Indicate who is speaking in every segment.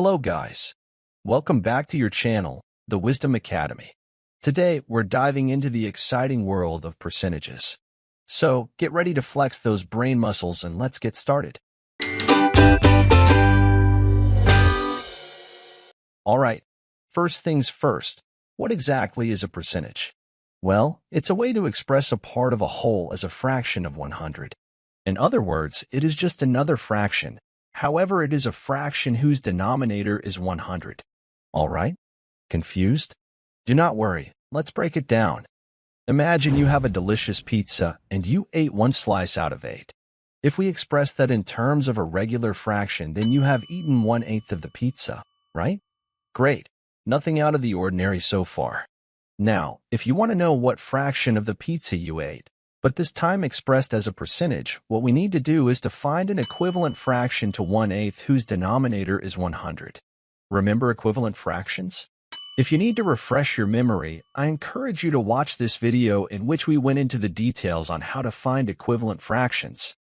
Speaker 1: Hello guys. Welcome back to your channel, The Wisdom Academy. Today, we're diving into the exciting world of percentages. So, get ready to flex those brain muscles and let's get started. Alright, first things first, what exactly is a percentage? Well, it's a way to express a part of a whole as a fraction of 100. In other words, it is just another fraction. However, it is a fraction whose denominator is 100. All right? Confused? Do not worry. Let's break it down. Imagine you have a delicious pizza and you ate one slice out of 8. If we express that in terms of a regular fraction, then you have eaten 1/8 of the pizza, right? Great. Nothing out of the ordinary so far. Now, if you want to know what fraction of the pizza you ate, but this time expressed as a percentage, what we need to do is to find an equivalent fraction to 1/8 whose denominator is 100. Remember equivalent fractions? If you need to refresh your memory, I encourage you to watch this video in which we went into the details on how to find equivalent fractions.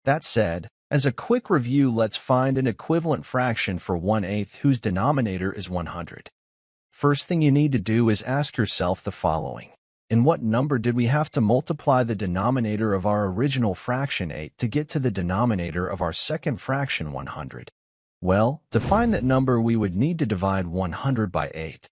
Speaker 1: That said, as a quick review, let's find an equivalent fraction for 1/8 whose denominator is 100. First thing you need to do is ask yourself the following. In what number did we have to multiply the denominator of our original fraction 8 to get to the denominator of our second fraction 100? Well, to find that number, we would need to divide 100 by 8.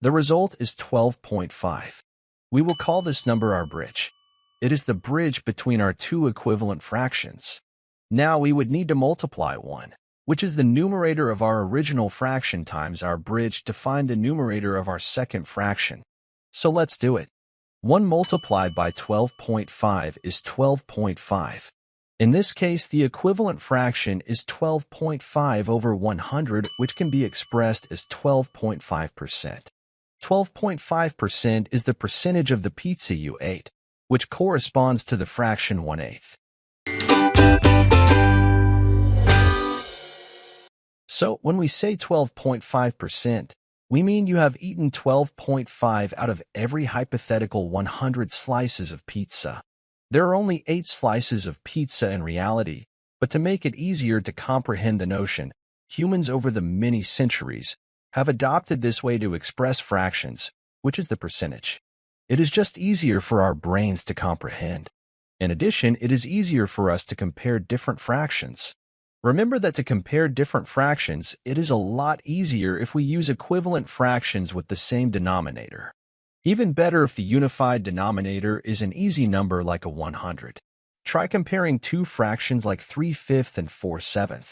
Speaker 1: The result is 12.5. We will call this number our bridge. It is the bridge between our two equivalent fractions. Now we would need to multiply 1, which is the numerator of our original fraction, times our bridge to find the numerator of our second fraction. So let's do it. 1 multiplied by 12.5 is 12.5. In this case, the equivalent fraction is 12.5 over 100, which can be expressed as 12.5%. 12.5% is the percentage of the pizza you ate, which corresponds to the fraction 1/8. So when we say 12.5%, we mean you have eaten 12.5 out of every hypothetical 100 slices of pizza. There are only 8 slices of pizza in reality, but to make it easier to comprehend the notion, humans over the many centuries have adopted this way to express fractions, which is the percentage. It is just easier for our brains to comprehend. In addition, it is easier for us to compare different fractions. Remember that to compare different fractions, it is a lot easier if we use equivalent fractions with the same denominator. Even better if the unified denominator is an easy number like a 100. Try comparing two fractions like 3/5 and 4/7.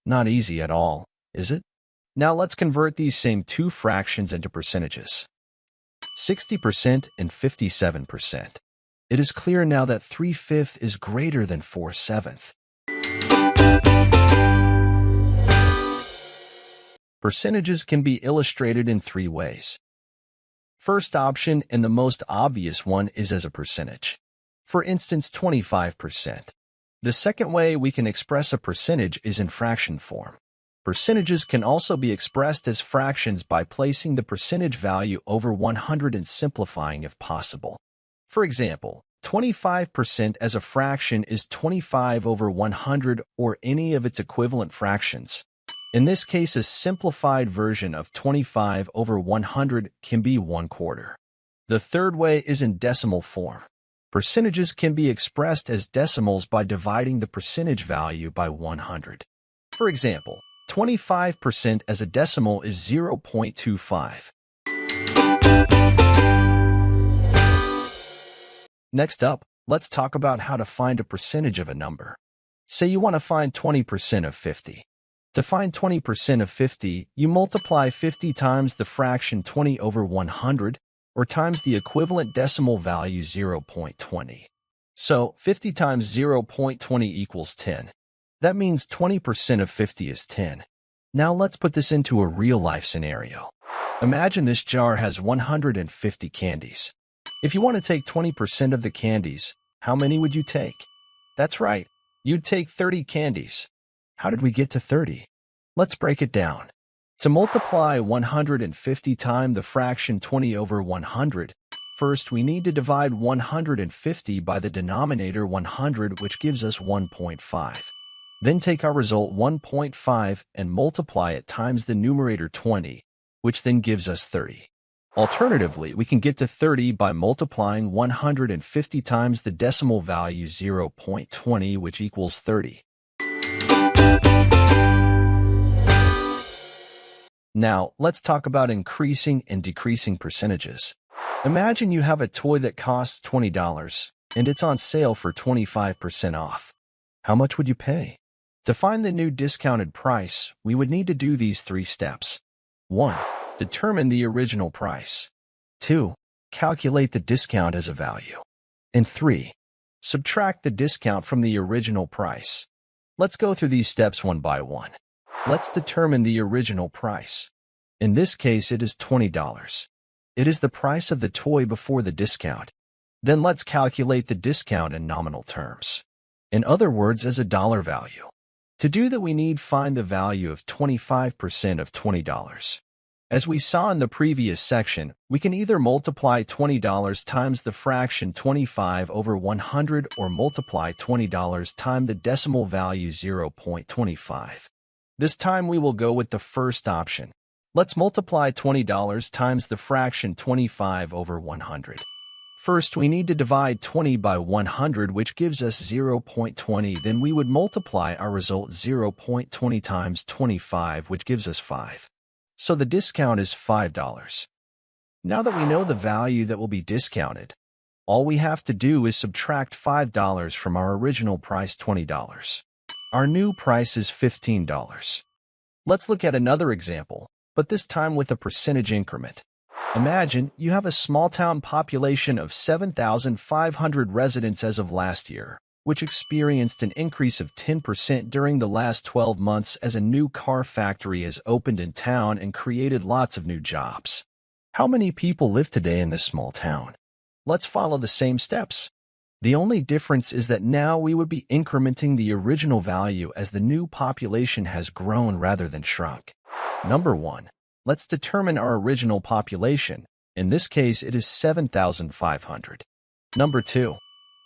Speaker 1: Not easy at all, is it? Now let's convert these same two fractions into percentages. 60% and 57%. It is clear now that 3/5 is greater than 4/7. Percentages can be illustrated in 3 ways. First option, and the most obvious one, is as a percentage. For instance, 25%. The second way we can express a percentage is in fraction form. Percentages can also be expressed as fractions by placing the percentage value over 100 and simplifying if possible. For example, 25% as a fraction is 25 over 100 or any of its equivalent fractions. In this case, a simplified version of 25 over 100 can be 1/4. The third way is in decimal form. Percentages can be expressed as decimals by dividing the percentage value by 100. For example, 25% as a decimal is 0.25. Next up, let's talk about how to find a percentage of a number. Say you want to find 20% of 50. To find 20% of 50, you multiply 50 times the fraction 20 over 100, or times the equivalent decimal value 0.20. So 50 times 0.20 equals 10. That means 20% of 50 is 10. Now let's put this into a real-life scenario. Imagine this jar has 150 candies. If you want to take 20% of the candies, how many would you take? That's right, you'd take 30 candies. How did we get to 30? Let's break it down. To multiply 150 times the fraction 20 over 100, first we need to divide 150 by the denominator 100, which gives us 1.5. Then take our result 1.5 and multiply it times the numerator 20, which then gives us 30. Alternatively, we can get to 30 by multiplying 150 times the decimal value 0.20, which equals 30. Now, let's talk about increasing and decreasing percentages. Imagine you have a toy that costs $20 and it's on sale for 25% off. How much would you pay? To find the new discounted price, we would need to do these 3 steps. 1. Determine the original price. 2. Calculate the discount as a value. And 3. Subtract the discount from the original price. Let's go through these steps one by one. Let's determine the original price. In this case, it is $20. It is the price of the toy before the discount. Then let's calculate the discount in nominal terms. In other words, as a dollar value. To do that, we need find the value of 25% of $20. As we saw in the previous section, we can either multiply $20 times the fraction 25 over 100 or multiply $20 times the decimal value 0.25. This time we will go with the first option. Let's multiply $20 times the fraction 25 over 100. First, we need to divide 20 by 100, which gives us 0.20. Then we would multiply our result 0.20 times 25, which gives us 5. So the discount is $5. Now that we know the value that will be discounted, all we have to do is subtract $5 from our original price $20. Our new price is $15. Let's look at another example, but this time with a percentage increment. Imagine you have a small-town population of 7,500 residents as of last year, which experienced an increase of 10% during the last 12 months as a new car factory has opened in town and created lots of new jobs. How many people live today in this small town? Let's follow the same steps. The only difference is that now we would be incrementing the original value as the new population has grown rather than shrunk. Number 1. Let's determine our original population. In this case, it is 7,500. Number 2.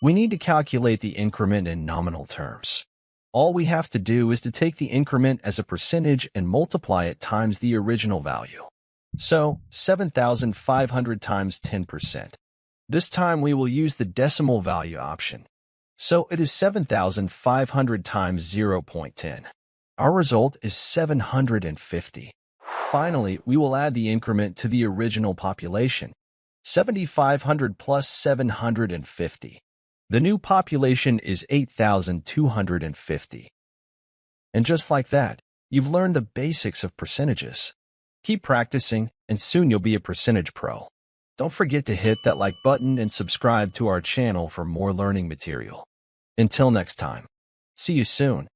Speaker 1: We need to calculate the increment in nominal terms. All we have to do is to take the increment as a percentage and multiply it times the original value. So, 7,500 times 10%. This time we will use the decimal value option. So it is 7,500 times 0.10. Our result is 750. Finally, we will add the increment to the original population. 7,500 plus 750. The new population is 8,250. And just like that, you've learned the basics of percentages. Keep practicing, and soon you'll be a percentage pro. Don't forget to hit that like button and subscribe to our channel for more learning material. Until next time, see you soon.